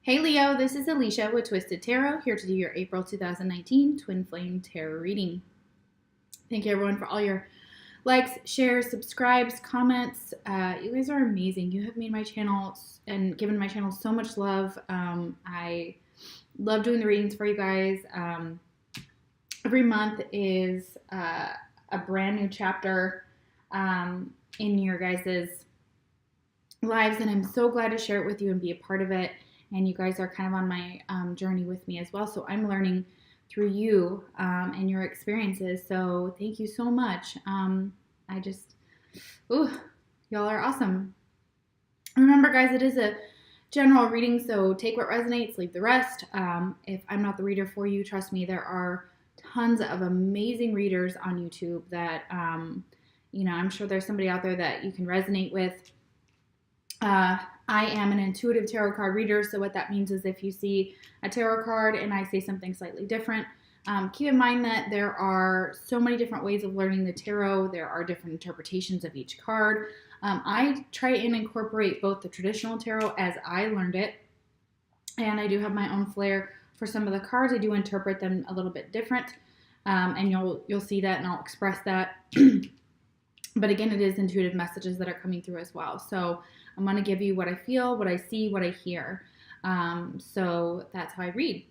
Hey Leo, this is Alicia with Twisted Tarot, here to do your April 2019 Twin Flame Tarot reading. Thank you everyone for all your likes, shares, subscribes, comments. You guys are amazing. You have made my channel and given my channel so much love. I love doing the readings for you guys. Every month is a brand new chapter in your guys' lives, and I'm so glad to share it with you and be a part of it. And you guys are kind of on my journey with me as well. So I'm learning through you and your experiences. So thank you so much. Y'all are awesome. Remember, guys, it is a general reading, so take what resonates, leave the rest. If I'm not the reader for you, trust me, there are tons of amazing readers on YouTube that, I'm sure there's somebody out there that you can resonate with. I am an intuitive tarot card reader, so what that means is if you see a tarot card and I say something slightly different, keep in mind that there are so many different ways of learning the tarot. There are different interpretations of each card. I try and incorporate both the traditional tarot as I learned it, and I do have my own flair for some of the cards. I do interpret them a little bit different, and you'll see that, and I'll express that. But again, it is intuitive messages that are coming through as well. So I'm going to give you what I feel, what I see, what I hear. So that's how I read.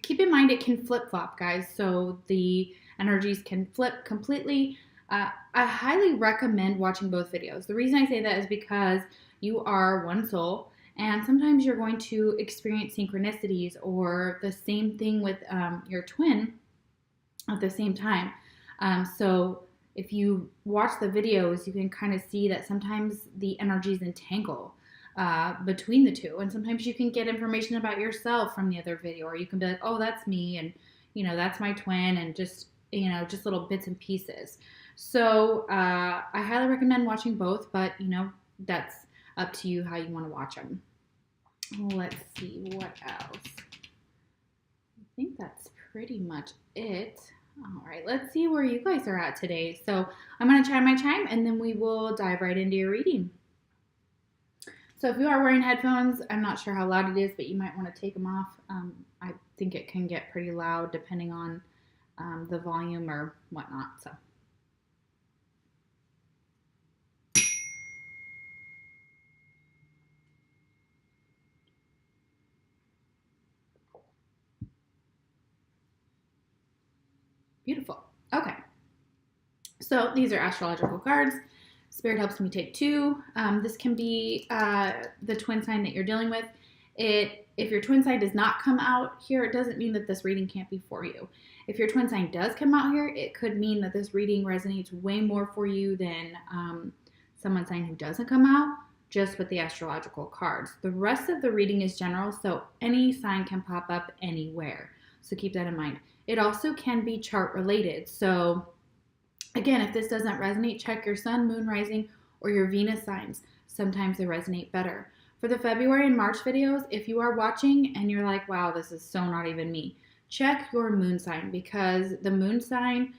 Keep in mind it can flip-flop, guys. So the energies can flip completely. I highly recommend watching both videos. The reason I say that is because you are one soul, and sometimes you're going to experience synchronicities or the same thing with your twin at the same time. So if you watch the videos, you can kind of see that sometimes the energies entangle between the two. And sometimes you can get information about yourself from the other video, or you can be like, oh, that's me, and, that's my twin, and just little bits and pieces. So I highly recommend watching both, but, that's up to you how you want to watch them. Let's see, what else? I think that's pretty much it. All right, let's see where you guys are at today. So I'm going to chime my chime, and then we will dive right into your reading. So if you are wearing headphones, I'm not sure how loud it is, but you might want to take them off. I think it can get pretty loud depending on the volume or whatnot. So. Beautiful. Okay. So these are astrological cards. Spirit helps me take two. This can be the twin sign that you're dealing with. If your twin sign does not come out here, it doesn't mean that this reading can't be for you. If your twin sign does come out here, it could mean that this reading resonates way more for you than someone's sign who doesn't come out, just with the astrological cards. The rest of the reading is general, so any sign can pop up anywhere. So keep that in mind. It also can be chart related. So again, if this doesn't resonate, check your sun, moon, rising, or your Venus signs. Sometimes they resonate better. For the February and March videos, if you are watching and you're like, wow, this is so not even me, check your moon sign, because the moon sign,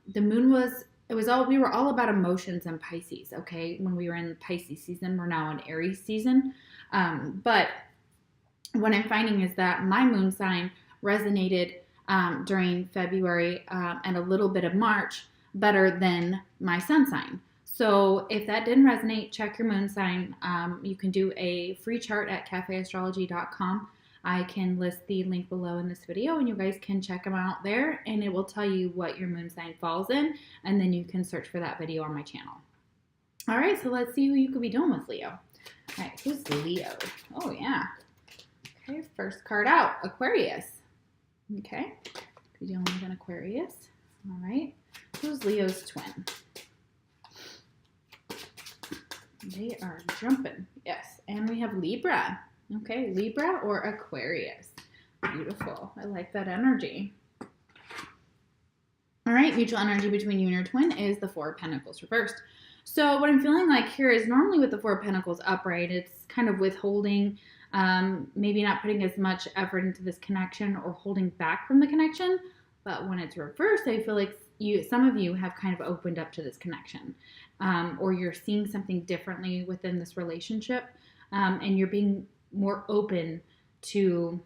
we were all about emotions in Pisces, okay? When we were in the Pisces season, we're now in Aries season. But what I'm finding is that my moon sign resonated during February and a little bit of March better than my sun sign. So if that didn't resonate, check your moon sign. You can do a free chart at cafeastrology.com. I can list the link below in this video, and you guys can check them out there, and it will tell you what your moon sign falls in, and then you can search for that video on my channel. All right, so let's see who you could be dealing with, Leo. All right, who's Leo? Oh, yeah. Okay, first card out, Aquarius. Okay, be dealing with an Aquarius. All right, who's Leo's twin? They are jumping. Yes, and we have Libra. Okay, Libra or Aquarius. Beautiful. I like that energy. All right, mutual energy between you and your twin is the Four of Pentacles reversed. So what I'm feeling like here is normally with the Four of Pentacles upright, it's kind of withholding, maybe not putting as much effort into this connection or holding back from the connection. But when it's reversed, I feel like some of you have kind of opened up to this connection, or you're seeing something differently within this relationship, and you're being more open to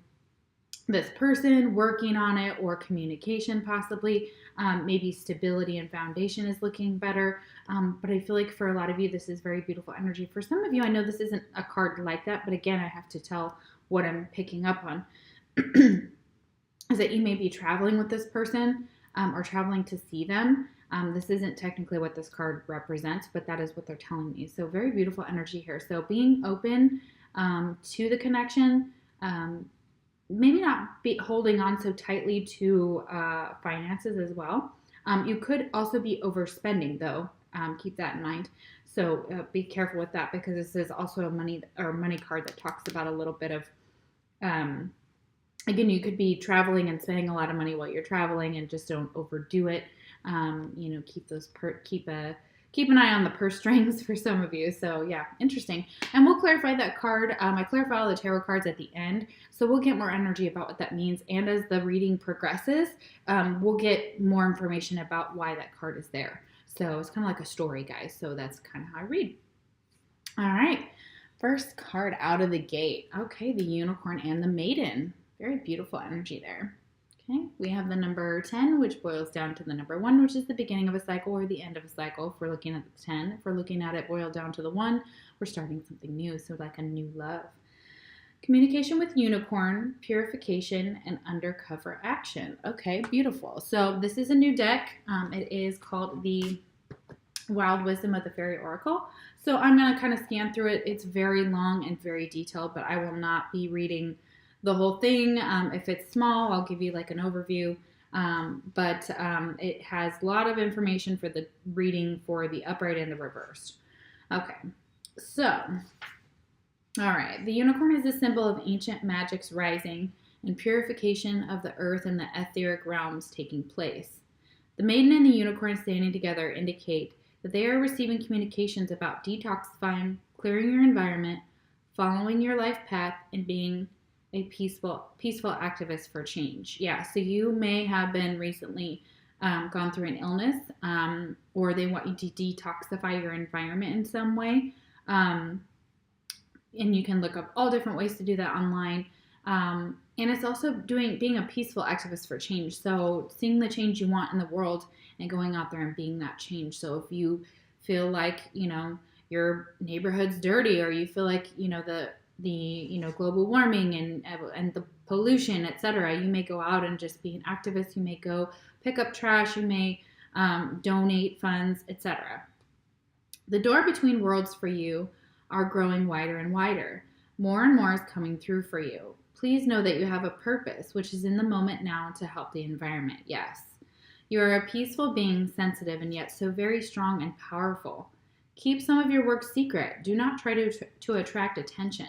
this person, working on it, or communication possibly. Maybe stability and foundation is looking better. But I feel like for a lot of you, this is very beautiful energy. For some of you, I know this isn't a card like that, but again, I have to tell what I'm picking up on. Is that you may be traveling with this person or traveling to see them. This isn't technically what this card represents, but that is what they're telling me. So very beautiful energy here. So being open to the connection, maybe not be holding on so tightly to finances as well. You could also be overspending though. Keep that in mind. So be careful with that, because this is also a money card that talks about a little bit of, again, you could be traveling and spending a lot of money while you're traveling, and just don't overdo it. Keep an eye on the purse strings for some of you. So yeah, interesting. And we'll clarify that card. I clarify all the tarot cards at the end, so we'll get more energy about what that means. And as the reading progresses, we'll get more information about why that card is there. So it's kind of like a story, guys. So that's kind of how I read. All right. First card out of the gate. Okay, the unicorn and the maiden. Very beautiful energy there. Okay, we have the number 10, which boils down to the number 1, which is the beginning of a cycle or the end of a cycle. If we're looking at the 10, if we're looking at it boiled down to the 1, we're starting something new, so like a new love. Communication with unicorn, purification, and undercover action. Okay, beautiful. So this is a new deck. It is called the Wild Wisdom of the Faery Oracle. So I'm going to kind of scan through it. It's very long and very detailed, but I will not be reading the whole thing. If it's small, I'll give you like an overview. But it has a lot of information for the reading for the upright and the reversed. Okay, so, all right. The unicorn is a symbol of ancient magic's rising and purification of the earth and the etheric realms taking place. The maiden and the unicorn standing together indicate that they are receiving communications about detoxifying, clearing your environment, following your life path, and being a peaceful activist for change. Yeah, so you may have been recently gone through an illness, or they want you to detoxify your environment in some way. And you can look up all different ways to do that online. And it's also being a peaceful activist for change. So seeing the change you want in the world and going out there and being that change. So if you feel like, your neighborhood's dirty, or you feel like, the global warming and the pollution, etc., you may go out and just be an activist. You may go pick up trash. You may donate funds, etc. The door between worlds for you are growing wider and wider. More and more is coming through for you. Please know that you have a purpose, which is in the moment now to help the environment. Yes. You are a peaceful being, sensitive, and yet so very strong and powerful. Keep some of your work secret. Do not try to attract attention.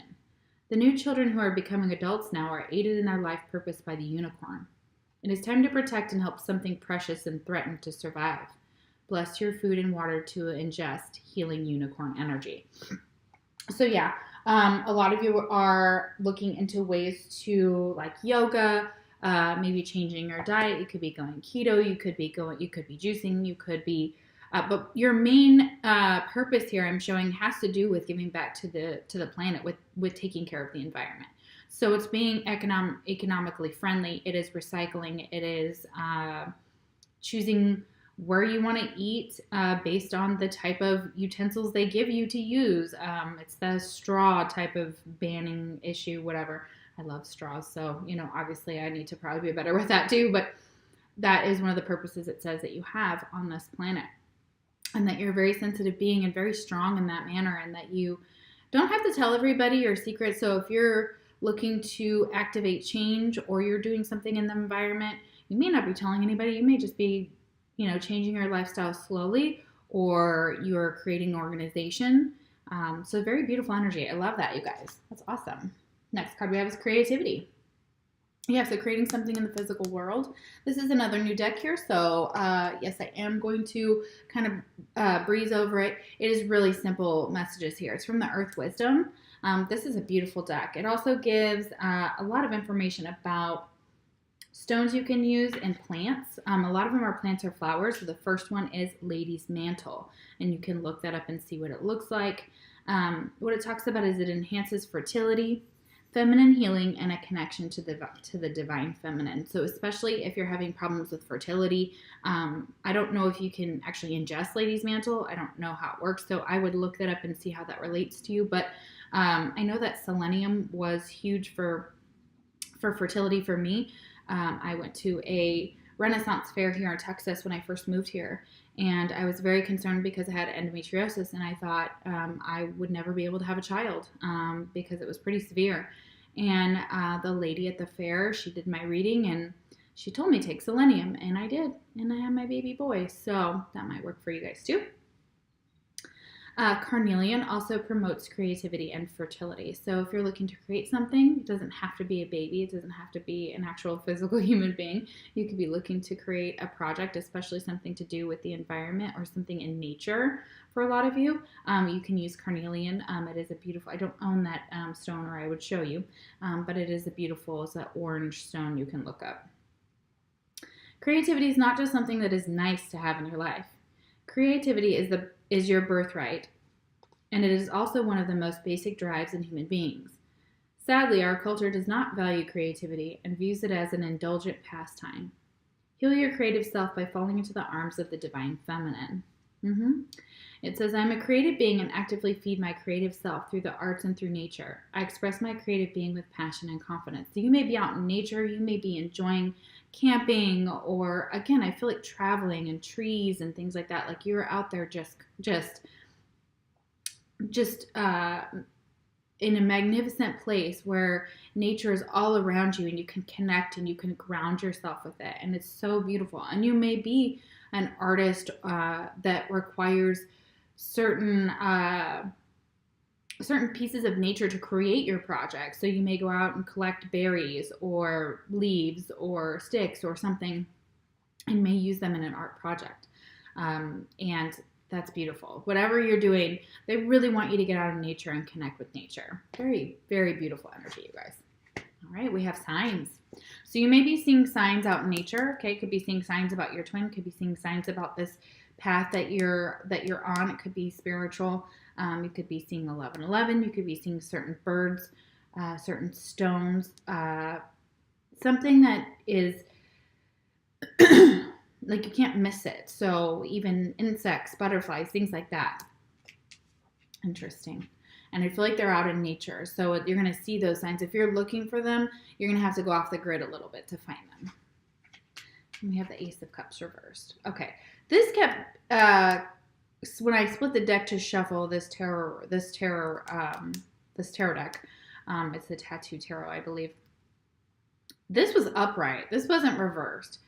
The new children who are becoming adults now are aided in their life purpose by the unicorn. It is time to protect and help something precious and threatened to survive. Bless your food and water to ingest healing unicorn energy. So yeah, a lot of you are looking into ways to, like, yoga, maybe changing your diet. You could be going keto. You could be juicing. You could be, but your main purpose here, I'm showing, has to do with giving back to the planet with taking care of the environment. So it's being economically friendly. It is recycling. It is choosing where you want to eat based on the type of utensils they give you to use. It's the straw type of banning issue, whatever. I love straws, so, obviously I need to probably be better with that too, but that is one of the purposes it says that you have on this planet, and that you're a very sensitive being and very strong in that manner, and that you don't have to tell everybody your secrets. So if you're looking to activate change, or you're doing something in the environment, you may not be telling anybody. You may just be changing your lifestyle slowly, or you're creating an organization. So very beautiful energy. I love that, you guys. That's awesome. Next card we have is creativity. Yeah, so creating something in the physical world. This is another new deck here, so yes, I am going to kind of breeze over it. It is really simple messages here. It's from the Earth Wisdom. This is a beautiful deck. It also gives a lot of information about stones you can use and plants. A lot of them are plants or flowers. So the first one is Lady's Mantle, and you can look that up and see what it looks like. What it talks about is it enhances fertility, feminine healing and a connection to the divine feminine. So especially if you're having problems with fertility, I don't know if you can actually ingest Lady's Mantle. I don't know how it works, so I would look that up and see how that relates to you. But I know that selenium was huge for fertility for me. I went to a Renaissance fair here in Texas when I first moved here, and I was very concerned because I had endometriosis, and I thought I would never be able to have a child because it was pretty severe. And the lady at the fair, she did my reading, and she told me to take selenium, and I did, and I had my baby boy. So that might work for you guys too. Carnelian also promotes creativity and fertility. So if you're looking to create something, it doesn't have to be a baby. It doesn't have to be an actual physical human being. You could be looking to create a project, especially something to do with the environment or something in nature. For a lot of you, you can use carnelian. It is a beautiful, I don't own that stone, or I would show you, but it is a beautiful, it's that orange stone you can look up. Creativity is not just something that is nice to have in your life. Creativity is your birthright, and it is also one of the most basic drives in human beings. Sadly, our culture does not value creativity and views it as an indulgent pastime. Heal your creative self by falling into the arms of the divine feminine. It says, I'm a creative being and actively feed my creative self through the arts and through nature. I express my creative being with passion and confidence. So you may be out in nature, you may be enjoying camping, or again, I feel like traveling and trees and things like that. Like you're out there just in a magnificent place where nature is all around you and you can connect and you can ground yourself with it. And it's so beautiful. And you may be an artist that requires certain pieces of nature to create your project. So you may go out and collect berries or leaves or sticks or something and may use them in an art project. And that's beautiful. Whatever you're doing, they really want you to get out in nature and connect with nature. Very, very beautiful energy, you guys. All right, we have signs. So you may be seeing signs out in nature. Okay, could be seeing signs about your twin. Could be seeing signs about this path that you're on. It could be spiritual. You could be seeing 1111. You could be seeing certain birds, certain stones, something that is like you can't miss it. So even insects, butterflies, things like that. Interesting. And I feel like they're out in nature. So you're going to see those signs. If you're looking for them, you're going to have to go off the grid a little bit to find them. And we have the Ace of Cups reversed. Okay. This kept, when I split the deck to shuffle this tarot deck, it's the Tattoo Tarot, I believe. This was upright. This wasn't reversed.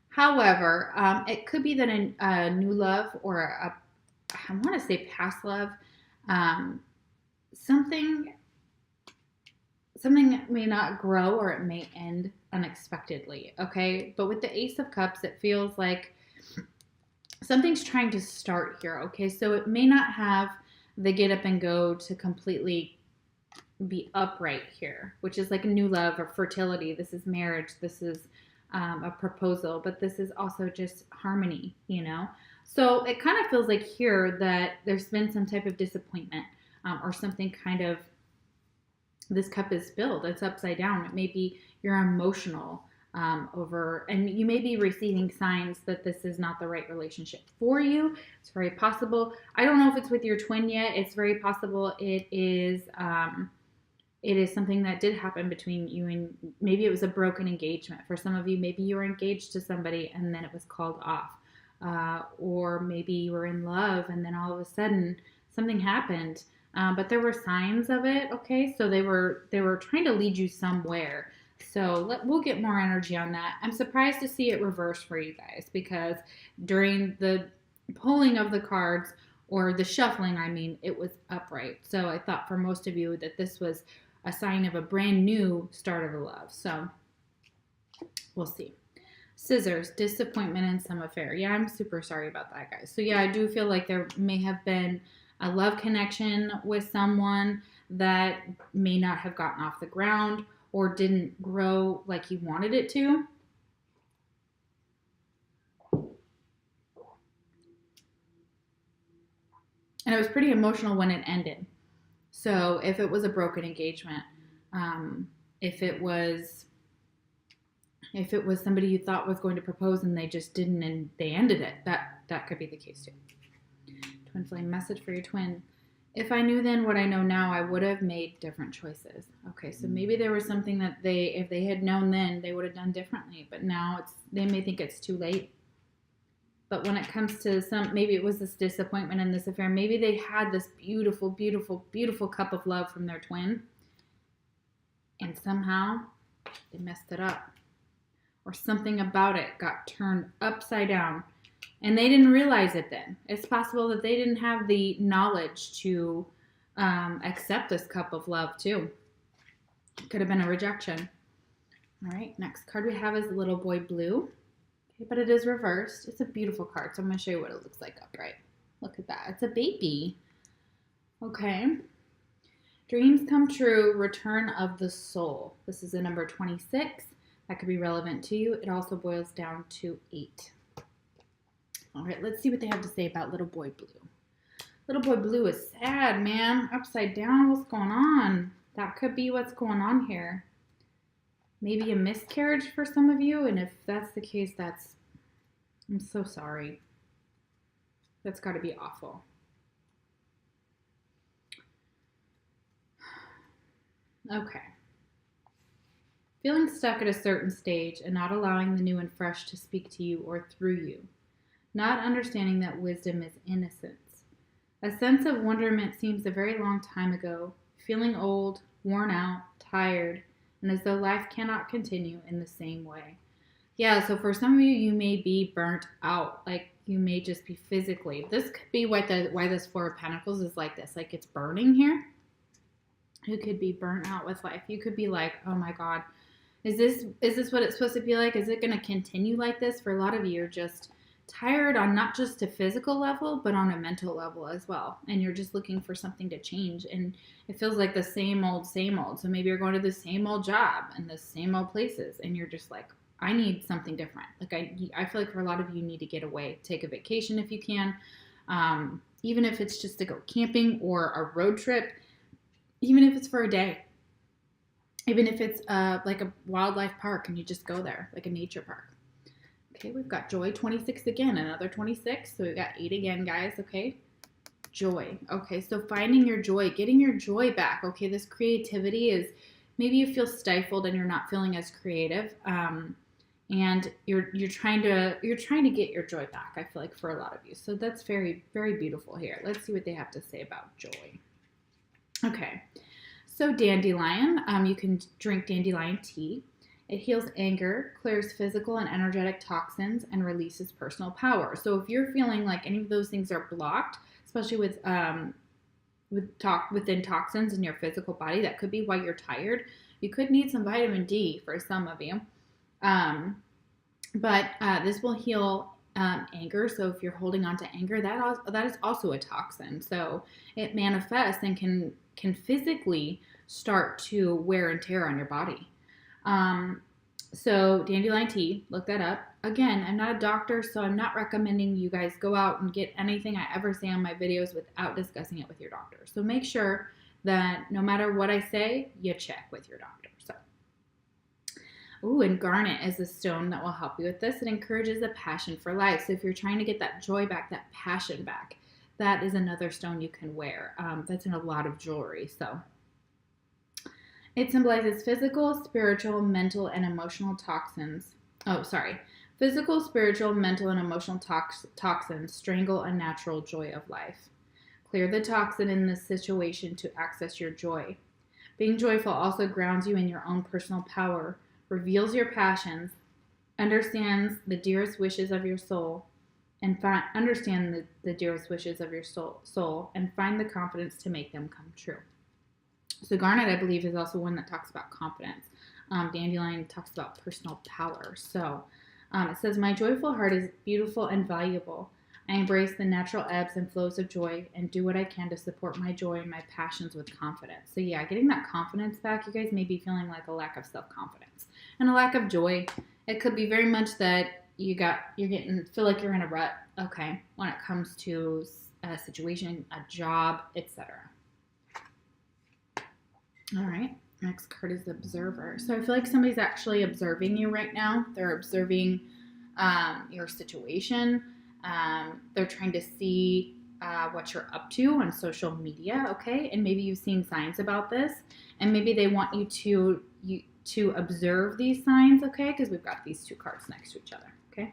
However, it could be that a new love or I want to say past love, something may not grow or it may end unexpectedly, okay? But with the Ace of Cups, it feels like something's trying to start here, okay? So it may not have the get up and go to completely be upright here, which is like a new love or fertility. This is marriage. This is a proposal, but this is also just harmony, you know? So it kind of feels like here that there's been some type of disappointment or something kind of, this cup is spilled. It's upside down. It may be you're emotional over, and you may be receiving signs that this is not the right relationship for you. It's very possible. I don't know if it's with your twin yet. It's very possible it is something that did happen between you and maybe it was a broken engagement. For some of you, maybe you were engaged to somebody and then it was called off. Or maybe you were in love and then all of a sudden something happened. But there were signs of it, okay? So they were trying to lead you somewhere. So we'll get more energy on that. I'm surprised to see it reverse for you guys because during the pulling of the cards or the shuffling, I mean, it was upright. So I thought for most of you that this was a sign of a brand new start of a love. So we'll see. Scissors, disappointment and some affair. Yeah, I'm super sorry about that, guys. So yeah, I do feel like there may have been a love connection with someone that may not have gotten off the ground or didn't grow like you wanted it to. And it was pretty emotional when it ended. So if it was a broken engagement, If it was somebody you thought was going to propose and they just didn't and they ended it, that could be the case too. Twin flame message for your twin. If I knew then what I know now, I would have made different choices. Okay, so maybe there was something that if they had known then, they would have done differently. But now they may think it's too late. But when it comes to maybe it was this disappointment in this affair. Maybe they had this beautiful, beautiful, beautiful cup of love from their twin. And somehow they messed it up. Or something about it got turned upside down. And they didn't realize it then. It's possible that they didn't have the knowledge to accept this cup of love too. It could have been a rejection. All right, next card we have is Little Boy Blue. Okay, but it is reversed. It's a beautiful card, so I'm going to show you what it looks like upright. Look at that. It's a baby. Okay. Dreams come true, return of the soul. This is a number 26. That could be relevant to you. It also boils down to 8. All right, let's see what they have to say about Little Boy Blue. Little Boy Blue is sad, man. Upside down. What's going on? That could be what's going on here. Maybe a miscarriage for some of you. And if that's the case, I'm so sorry. That's got to be awful. Okay. Feeling stuck at a certain stage and not allowing the new and fresh to speak to you or through you. Not understanding that wisdom is innocence. A sense of wonderment seems a very long time ago, feeling old, worn out, tired, and as though life cannot continue in the same way. Yeah, so for some of you, you may be burnt out. Like, you may just be physically. This could be why this Four of Pentacles is like this. Like, it's burning here. You could be burnt out with life. You could be like, oh my God, is this what it's supposed to be like? Is it going to continue like this? For a lot of you, you're just tired on not just a physical level, but on a mental level as well. And you're just looking for something to change. And it feels like the same old, same old. So maybe you're going to the same old job and the same old places. And you're just like, I need something different. Like I feel like for a lot of you, you need to get away, take a vacation if you can. Even if it's just to go camping or a road trip, even if it's for a day, even if it's like a wildlife park and you just go there, like a nature park. Okay, we've got joy, 26 again, another 26. So we've got 8 again, guys, okay? Joy. Okay, so finding your joy, getting your joy back. Okay, this creativity is, maybe you feel stifled and you're not feeling as creative. And you're trying to get your joy back, I feel like, for a lot of you. So that's very, very beautiful here. Let's see what they have to say about joy. Okay, so dandelion, you can drink dandelion tea. It heals anger, clears physical and energetic toxins, and releases personal power. So if you're feeling like any of those things are blocked, especially within toxins in your physical body, that could be why you're tired. You could need some vitamin D for some of you. But this will heal anger. So if you're holding on to anger, that is also a toxin. So it manifests and can physically start to wear and tear on your body. So dandelion tea, look that up. Again, I'm not a doctor, so I'm not recommending you guys go out and get anything I ever say on my videos without discussing it with your doctor. So make sure that no matter what I say, you check with your doctor. So, ooh, and garnet is a stone that will help you with this. It encourages a passion for life. So if you're trying to get that joy back, that passion back, that is another stone you can wear. That's in a lot of jewelry. So it symbolizes physical, spiritual, mental, and emotional toxins. Physical, spiritual, mental, and emotional toxins strangle a natural joy of life. Clear the toxin in this situation to access your joy. Being joyful also grounds you in your own personal power, reveals your passions, understands the dearest wishes of your soul, and understand the dearest wishes of your soul, and find the confidence to make them come true. So garnet, I believe, is also one that talks about confidence. Dandelion talks about personal power. So it says, my joyful heart is beautiful and valuable. I embrace the natural ebbs and flows of joy and do what I can to support my joy and my passions with confidence. So yeah, getting that confidence back, you guys may be feeling like a lack of self-confidence and a lack of joy. It could be very much that feel like you're in a rut, okay, when it comes to a situation, a job, etc. All right, Next card is Observer. So I feel like somebody's actually observing you right now. They're observing your situation. They're trying to see what you're up to on social media, okay? And maybe you've seen signs about this, and maybe they want you to observe these signs, okay? Because we've got these two cards next to each other, okay?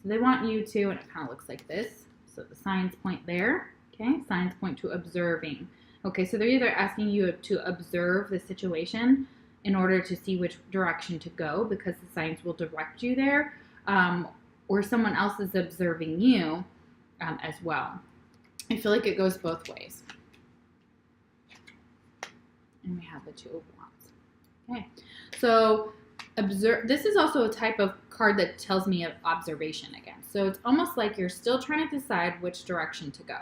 So they want you to, and it kind of looks like this. So the signs point there, okay? Signs point to observing. Okay, so they're either asking you to observe the situation in order to see which direction to go, because the signs will direct you there, or someone else is observing you as well. I feel like it goes both ways. And we have the Two of Wands. Okay, so observe. This is also a type of card that tells me of observation again. So it's almost like you're still trying to decide which direction to go.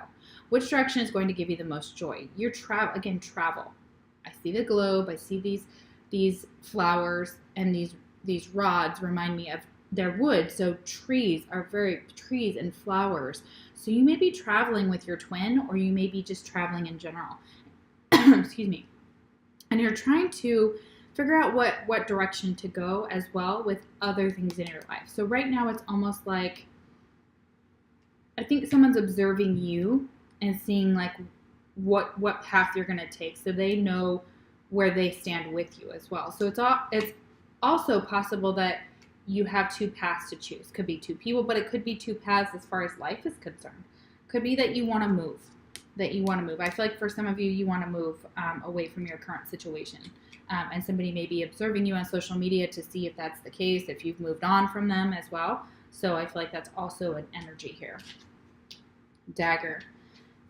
Which direction is going to give you the most joy? Your travel. I see the globe. I see these flowers, and these rods remind me of their wood. So trees and flowers. So you may be traveling with your twin, or you may be just traveling in general. Excuse me. And you're trying to figure out what direction to go as well with other things in your life. So right now it's almost like I think someone's observing you and seeing like what path you're going to take, so they know where they stand with you as well. So it's also possible that you have two paths to choose. Could be two people, but it could be two paths as far as life is concerned. Could be that you want to move. I feel like for some of you, you want to move away from your current situation. And somebody may be observing you on social media to see if that's the case, if you've moved on from them as well. So I feel like that's also an energy here. Dagger.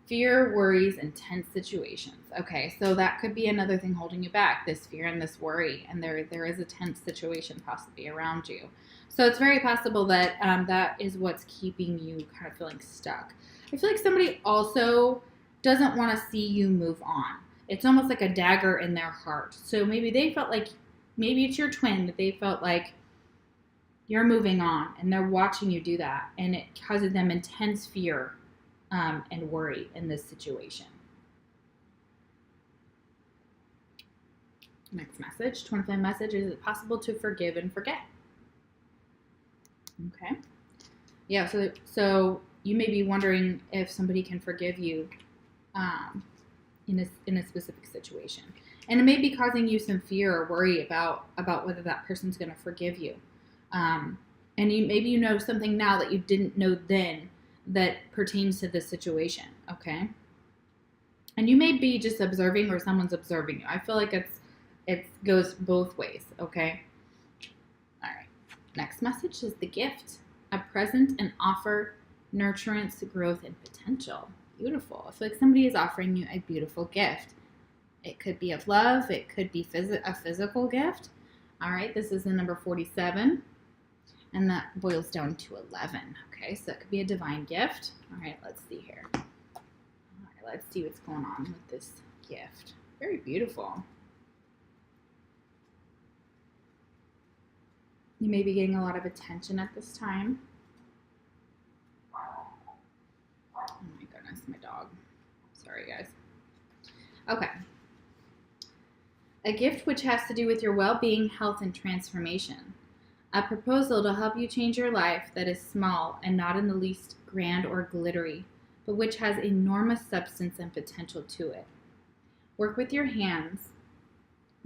Fear, worries, and tense situations. Okay, so that could be another thing holding you back, this fear and this worry, and there is a tense situation possibly around you. So it's very possible that that is what's keeping you kind of feeling stuck. I feel like somebody also doesn't want to see you move on. It's almost like a dagger in their heart. So maybe they felt like, maybe it's your twin, that they felt like you're moving on, and they're watching you do that, and it causes them intense fear and worry in this situation. Next message, twin flame message, is it possible to forgive and forget? Okay. Yeah, so you may be wondering if somebody can forgive you in a specific situation. And it may be causing you some fear or worry about whether that person's going to forgive you. And maybe you know something now that you didn't know then that pertains to this situation, okay? And you may be just observing, or someone's observing you. I feel like it goes both ways, okay? All right. Next message is the gift. A present and offer nurturance, growth, and potential. Beautiful. I feel like somebody is offering you a beautiful gift. It could be of love. It could be a physical gift. All right. This is the number 47. And that boils down to 11. Okay, so it could be a divine gift. All right, let's see here. All right, let's see what's going on with this gift. Very beautiful. You may be getting a lot of attention at this time. Oh my goodness, my dog. Sorry, guys. Okay. A gift which has to do with your well-being, health, and transformation. A proposal to help you change your life that is small and not in the least grand or glittery, but which has enormous substance and potential to it. Work with your hands.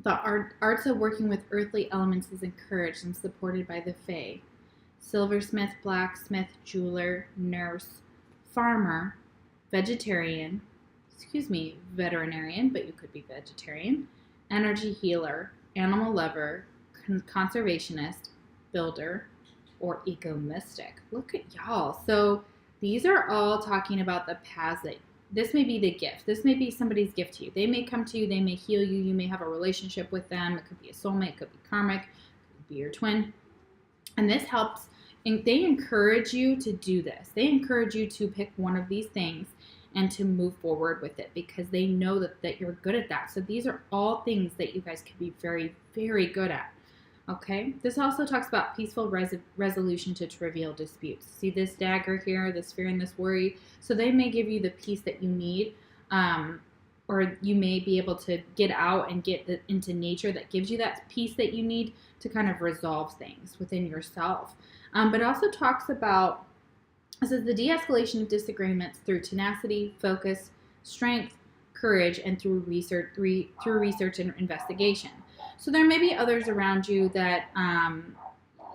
The arts of working with earthly elements is encouraged and supported by the Fae. Silversmith, blacksmith, jeweler, nurse, farmer, veterinarian, but you could be vegetarian, energy healer, animal lover, conservationist, builder, or eco-mystic. Look at y'all. So these are all talking about the paths that this may be the gift. This may be somebody's gift to you. They may come to you. They may heal you. You may have a relationship with them. It could be a soulmate. It could be karmic. It could be your twin. And this helps. And they encourage you to do this. They encourage you to pick one of these things and to move forward with it, because they know that you're good at that. So these are all things that you guys can be very, very good at. Okay, this also talks about peaceful resolution to trivial disputes. See this dagger here, this fear and this worry. So they may give you the peace that you need or you may be able to get out and get into nature that gives you that peace that you need to kind of resolve things within yourself. But it also talks about, it says the de-escalation of disagreements through tenacity, focus, strength, courage, and through research and investigation. So there may be others around you that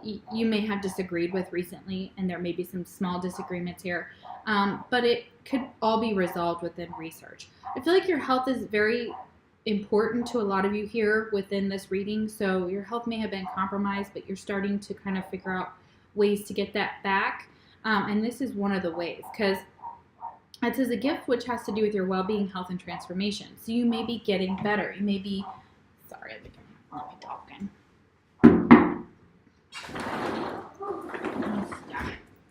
you may have disagreed with recently, and there may be some small disagreements here, but it could all be resolved within research. I feel like your health is very important to a lot of you here within this reading, so your health may have been compromised, but you're starting to kind of figure out ways to get that back, and this is one of the ways, because it says a gift which has to do with your well-being, health, and transformation. So you may be getting better. You may be, sorry, let me talk again.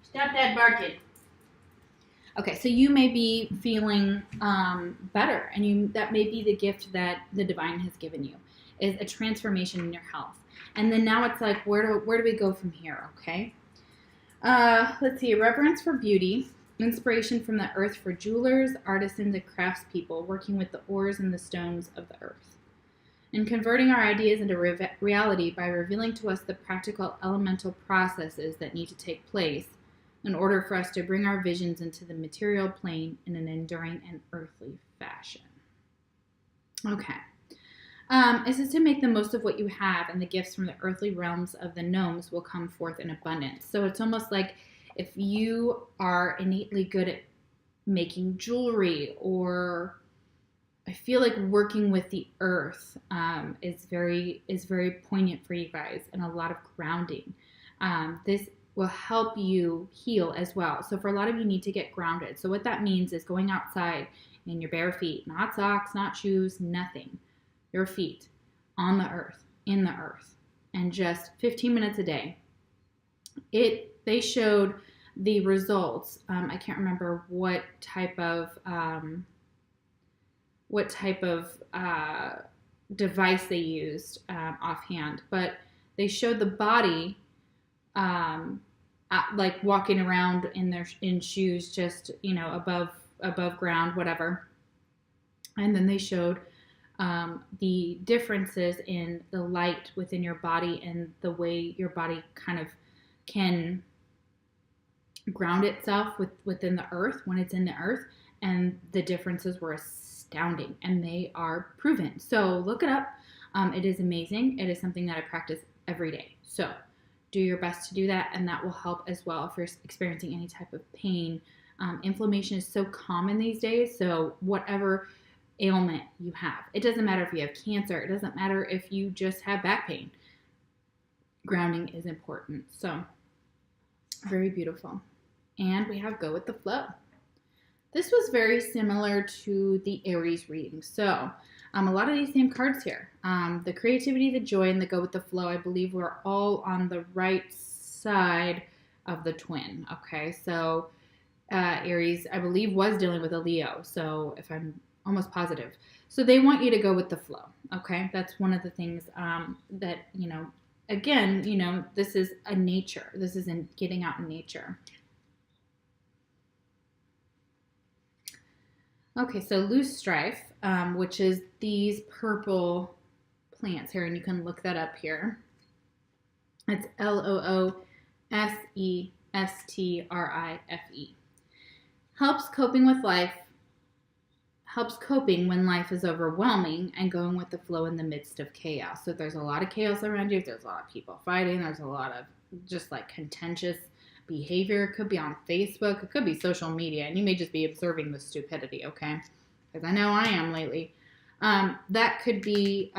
Stop that barking. Okay, so you may be feeling better, and that may be the gift that the divine has given you, is a transformation in your health. And then now it's like, where do we go from here? Okay, let's see. Reverence for beauty, inspiration from the earth for jewelers, artisans, and craftspeople working with the ores and the stones of the earth, and converting our ideas into reality by revealing to us the practical elemental processes that need to take place in order for us to bring our visions into the material plane in an enduring and earthly fashion. Okay. It says to make the most of what you have, and the gifts from the earthly realms of the gnomes will come forth in abundance. So it's almost like if you are innately good at making jewelry, or I feel like working with the earth is very poignant for you guys, and a lot of grounding. This will help you heal as well. So for a lot of you need to get grounded. So what that means is going outside in your bare feet, not socks, not shoes, nothing. Your feet on the earth, in the earth, and just 15 minutes a day. They showed the results. I can't remember what type of device they used offhand, but they showed the body like walking around in shoes, just above ground, whatever. And then they showed the differences in the light within your body and the way your body kind of can ground itself within the earth when it's in the earth, and the differences were astounding, and they are proven. So look it up. It is amazing. It is something that I practice every day. So do your best to do that, and that will help as well if you're experiencing any type of pain. Inflammation is so common these days, so whatever ailment you have, it doesn't matter if you have cancer, it doesn't matter if you just have back pain, grounding is important. So very beautiful. And we have go with the flow. This was very similar to the Aries reading. So a lot of these same cards here. The creativity, the joy, and the go with the flow, I believe we're all on the right side of the twin. Okay, so Aries, I believe, was dealing with a Leo. So if I'm almost positive. So they want you to go with the flow. Okay, that's one of the things that, again, this is a nature. This is in getting out in nature. Okay, so loose strife, which is these purple plants here, and you can look that up here. It's LOOSESTRIFE. Helps coping when life is overwhelming and going with the flow in the midst of chaos. So if there's a lot of chaos around you, if there's a lot of people fighting, there's a lot of just like contentious behavior. It could be on Facebook, it could be social media, and you may just be observing the stupidity, okay? Because I know I am lately. That could be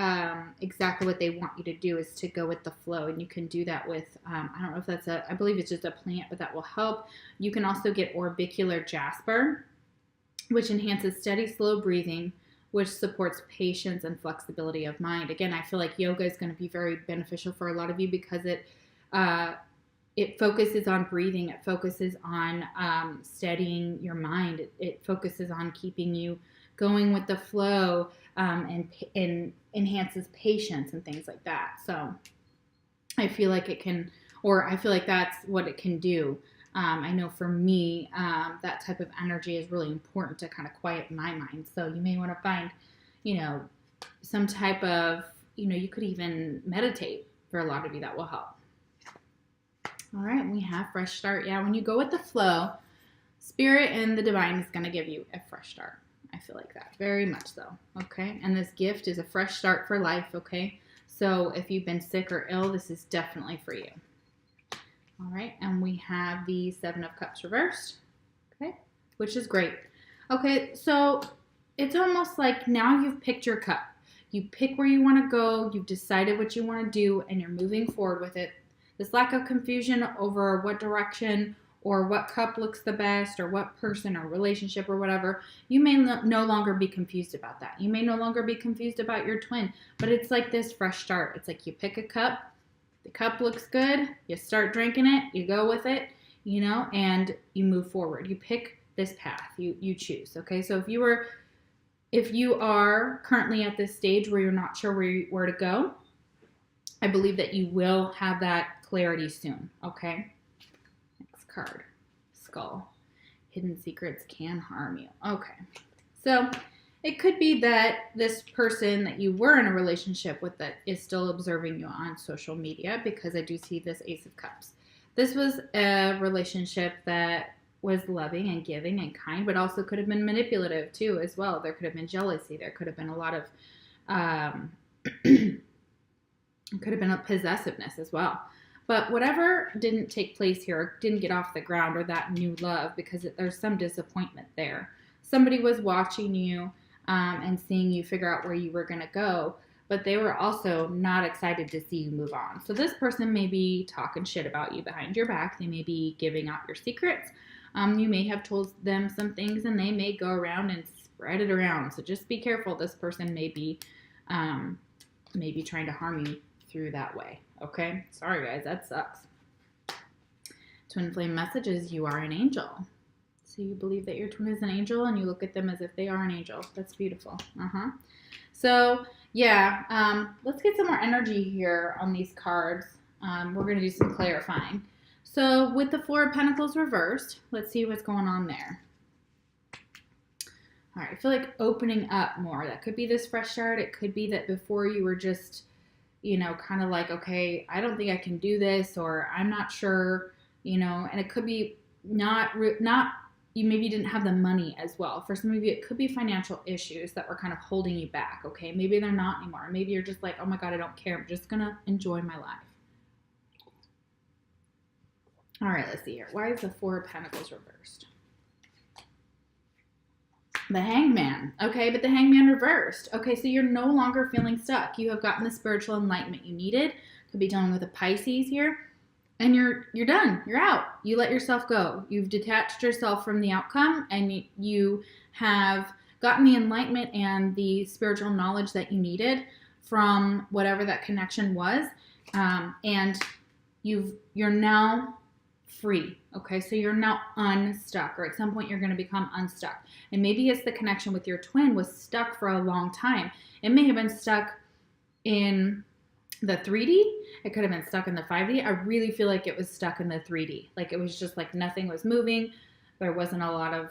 exactly what they want you to do, is to go with the flow. And you can do that with, I don't know if that's I believe it's just a plant, but that will help. You can also get orbicular jasper, which enhances steady, slow breathing, which supports patience and flexibility of mind. Again, I feel like yoga is going to be very beneficial for a lot of you because it focuses on breathing. It focuses on steadying your mind. It focuses on keeping you going with the flow, and enhances patience and things like that. So I feel like it can, or I feel like that's what it can do. I know for me, that type of energy is really important to kind of quiet my mind. So you may want to find, some type of, you could even meditate for a lot of you. That will help. All right, we have fresh start. Yeah, when you go with the flow, Spirit and the divine is going to give you a fresh start. I feel like that very much so. Okay, and this gift is a fresh start for life. Okay, so if you've been sick or ill, this is definitely for you. All right, and we have the Seven of Cups reversed. Okay, which is great. Okay, so it's almost like now you've picked your cup. You pick where you want to go. You've decided what you want to do, and you're moving forward with it. This lack of confusion over what direction or what cup looks the best or what person or relationship or whatever, you may no longer be confused about that. You may no longer be confused about your twin, but it's like this fresh start. It's like you pick a cup, the cup looks good, you start drinking it, you go with it, and you move forward. You pick this path, you choose, okay? So if you are currently at this stage where you're not sure where to go, I believe that you will have that clarity soon, okay? Next card, Skull. Hidden secrets can harm you. Okay, so it could be that this person that you were in a relationship with that is still observing you on social media, because I do see this Ace of Cups. This was a relationship that was loving and giving and kind, but also could have been manipulative too as well. There could have been jealousy. There could have been a lot of it could have been a possessiveness as well. But whatever didn't take place here, didn't get off the ground, or that new love, because there's some disappointment there. Somebody was watching you and seeing you figure out where you were going to go, but they were also not excited to see you move on. So this person may be talking shit about you behind your back. They may be giving out your secrets. You may have told them some things, and they may go around and spread it around. So just be careful. This person may be trying to harm you through that way. Okay, sorry guys, that sucks. Twin flame messages: you are an angel. So you believe that your twin is an angel, and you look at them as if they are an angel. That's beautiful. So yeah, let's get some more energy here on these cards. We're going to do some clarifying. So with the Four of Pentacles reversed, let's see what's going on there. All right, I feel like opening up more. That could be this fresh start. It could be that before you were just, kind of like, okay, I don't think I can do this, or I'm not sure, and it could be not you maybe didn't have the money as well. For some of you, it could be financial issues that were kind of holding you back, okay? Maybe they're not anymore. Maybe you're just like, oh my God, I don't care. I'm just going to enjoy my life. All right, let's see here. Why is the Four of Pentacles reversed? The Hangman. Okay, but the Hangman reversed. Okay, so you're no longer feeling stuck. You have gotten the spiritual enlightenment you needed. Could be dealing with a Pisces here. And you're done. You're out. You let yourself go. You've detached yourself from the outcome, and you have gotten the enlightenment and the spiritual knowledge that you needed from whatever that connection was. And you're now free. Okay, so you're now unstuck, or at some point you're going to become unstuck. And maybe it's the connection with your twin was stuck for a long time. It may have been stuck in the 3D. It could have been stuck in the 5D. I really feel like it was stuck in the 3D. Like it was just like nothing was moving. There wasn't a lot of,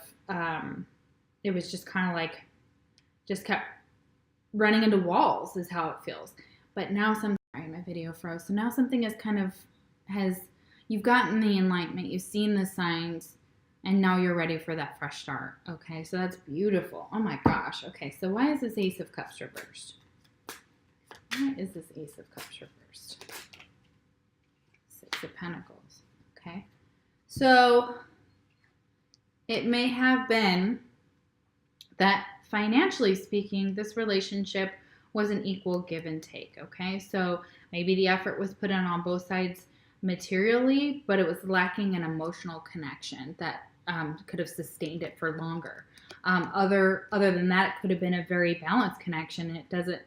it was just kind of like, just kept running into walls is how it feels. But now sorry, my video froze. So now something is you've gotten the enlightenment, you've seen the signs, and now you're ready for that fresh start. Okay, so that's beautiful. Oh my gosh. Okay, so why is this Ace of Cups reversed? Why is this Ace of Cups reversed? Six of Pentacles. Okay, so it may have been that financially speaking, this relationship was an equal give and take. Okay, so maybe the effort was put in on both sides materially, but it was lacking an emotional connection that could have sustained it for longer. Other than that, it could have been a very balanced connection, and it doesn't.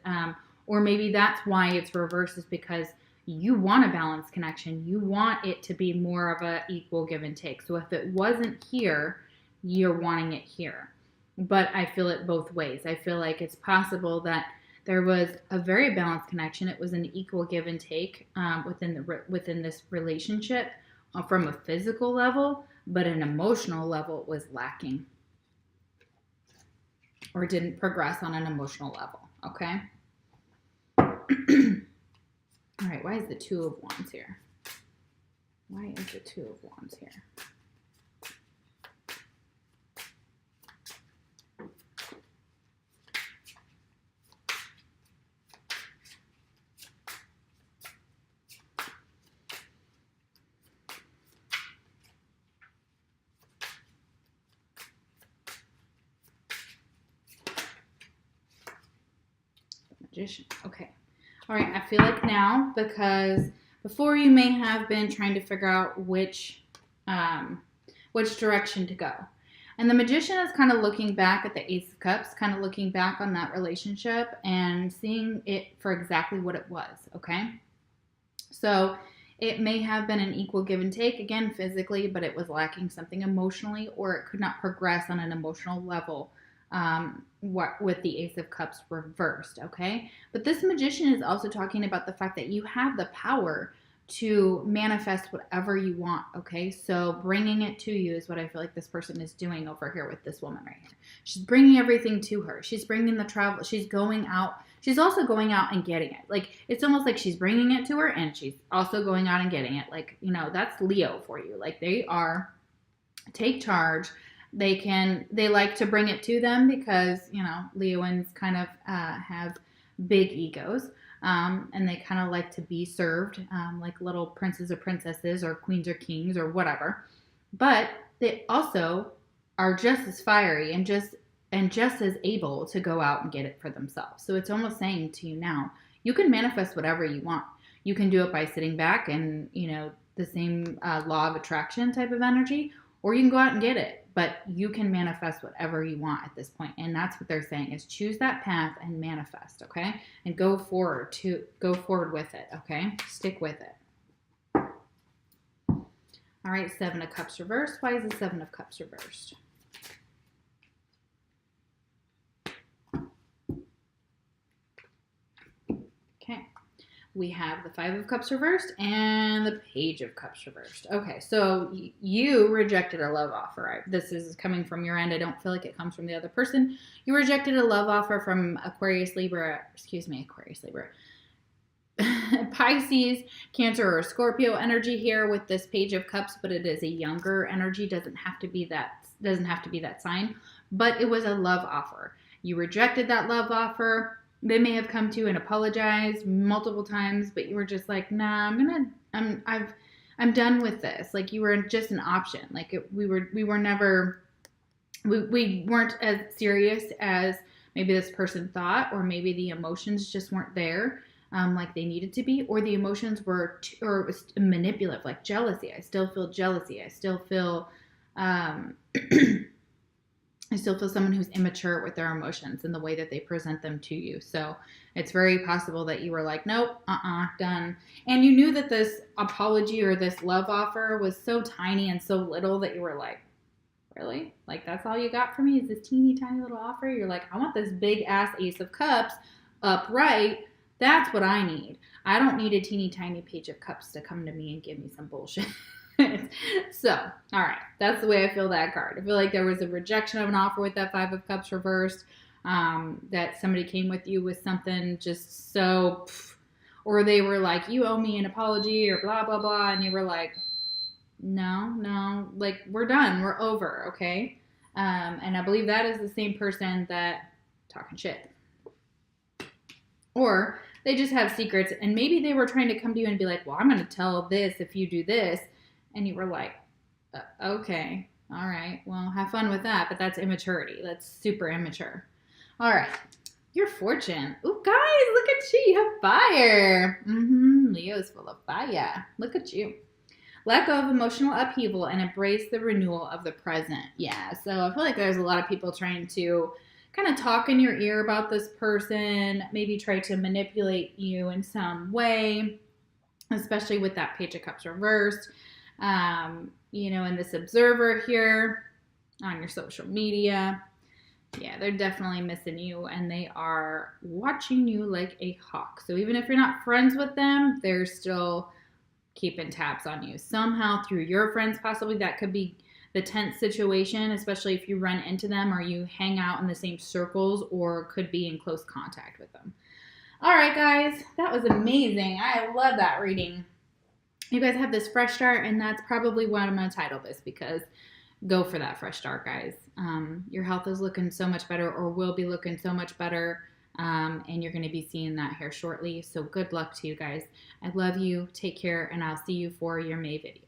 Or maybe that's why it's reversed, is because you want a balanced connection. You want it to be more of a equal give and take. So if it wasn't here, you're wanting it here. But I feel it both ways. I feel like it's possible that there was a very balanced connection. It was an equal give and take within this relationship, from a physical level, but an emotional level it was lacking or didn't progress on an emotional level, okay? All right, why is the Two of Wands here? Why is the Two of Wands here? Magician, okay. All right, I feel like now, because before you may have been trying to figure out which direction to go. And the Magician is kind of looking back at the Ace of Cups, kind of looking back on that relationship and seeing it for exactly what it was, okay? So it may have been an equal give and take, again, physically, but it was lacking something emotionally, or it could not progress on an emotional level with the Ace of Cups reversed, okay? But this Magician is also talking about the fact that you have the power to manifest whatever you want, okay? So bringing it to you is what I feel like this person is doing over here with this woman right here. She's bringing everything to her. She's bringing the travel. She's going out. She's also going out and getting it. Like, it's almost like she's bringing it to her and she's also going out and getting it. Like, you know, that's Leo for you. Like, they are take charge. They like to bring it to them because, you know, Leoans kind of have big egos. And they kind of like to be served like little princes or princesses or queens or kings or whatever. But they also are just as fiery and just as able to go out and get it for themselves. So it's almost saying to you now, you can manifest whatever you want. You can do it by sitting back and, you know, the same law of attraction type of energy, or you can go out and get it. But you can manifest whatever you want at this point. And that's what they're saying is choose that path and manifest, okay? And go forward with it, okay? Stick with it. All right, Seven of Cups reversed. Why is the Seven of Cups reversed? Okay. We have the Five of Cups reversed and the Page of Cups reversed. Okay, so you rejected a love offer. This is coming from your end. I don't feel like it comes from the other person. You rejected a love offer from Aquarius, Libra, Pisces, Cancer, or Scorpio energy here with this Page of Cups, but it is a younger energy. Doesn't have to be that sign, but it was a love offer. You rejected that love offer. They may have come to you and apologized multiple times, but you were just like, nah, I'm done with this. Like, you were just an option. Like, we weren't as serious as maybe this person thought, or maybe the emotions just weren't there like they needed to be, or the emotions were, or it was manipulative, like jealousy. I still feel jealousy. I still feel someone who's immature with their emotions and the way that they present them to you. So it's very possible that you were like, nope, done. And you knew that this apology or this love offer was so tiny and so little that you were like, really? Like, that's all you got for me is this teeny tiny little offer? You're like, I want this big ass Ace of Cups upright. That's what I need. I don't need a teeny tiny Page of Cups to come to me and give me some bullshit. So, all right, that's the way I feel that card. I feel like there was a rejection of an offer with that Five of Cups reversed, that somebody came with you with something just so, or they were like, you owe me an apology or blah, blah, blah, and you were like, no, like, we're done, we're over, okay? And I believe that is the same person that talking shit. Or they just have secrets, and maybe they were trying to come to you and be like, well, I'm going to tell this if you do this. And you were like, okay, all right, well, have fun with that. But that's immaturity. That's super immature. All right, your fortune. Ooh, guys, look at you. You have fire. Leo's full of fire. Look at you. Let go of emotional upheaval and embrace the renewal of the present. Yeah, so I feel like there's a lot of people trying to kind of talk in your ear about this person, maybe try to manipulate you in some way, especially with that Page of Cups reversed. You know, and this observer here on your social media, yeah, they're definitely missing you and they are watching you like a hawk. So even if you're not friends with them, they're still keeping tabs on you. Somehow through your friends, possibly that could be the tense situation, especially if you run into them or you hang out in the same circles or could be in close contact with them. All right, guys, that was amazing. I love that reading. You guys have this fresh start, and that's probably what I'm going to title this, because go for that fresh start, guys. Your health is looking so much better, or will be looking so much better, and you're going to be seeing that here shortly. So good luck to you guys. I love you. Take care, and I'll see you for your May video.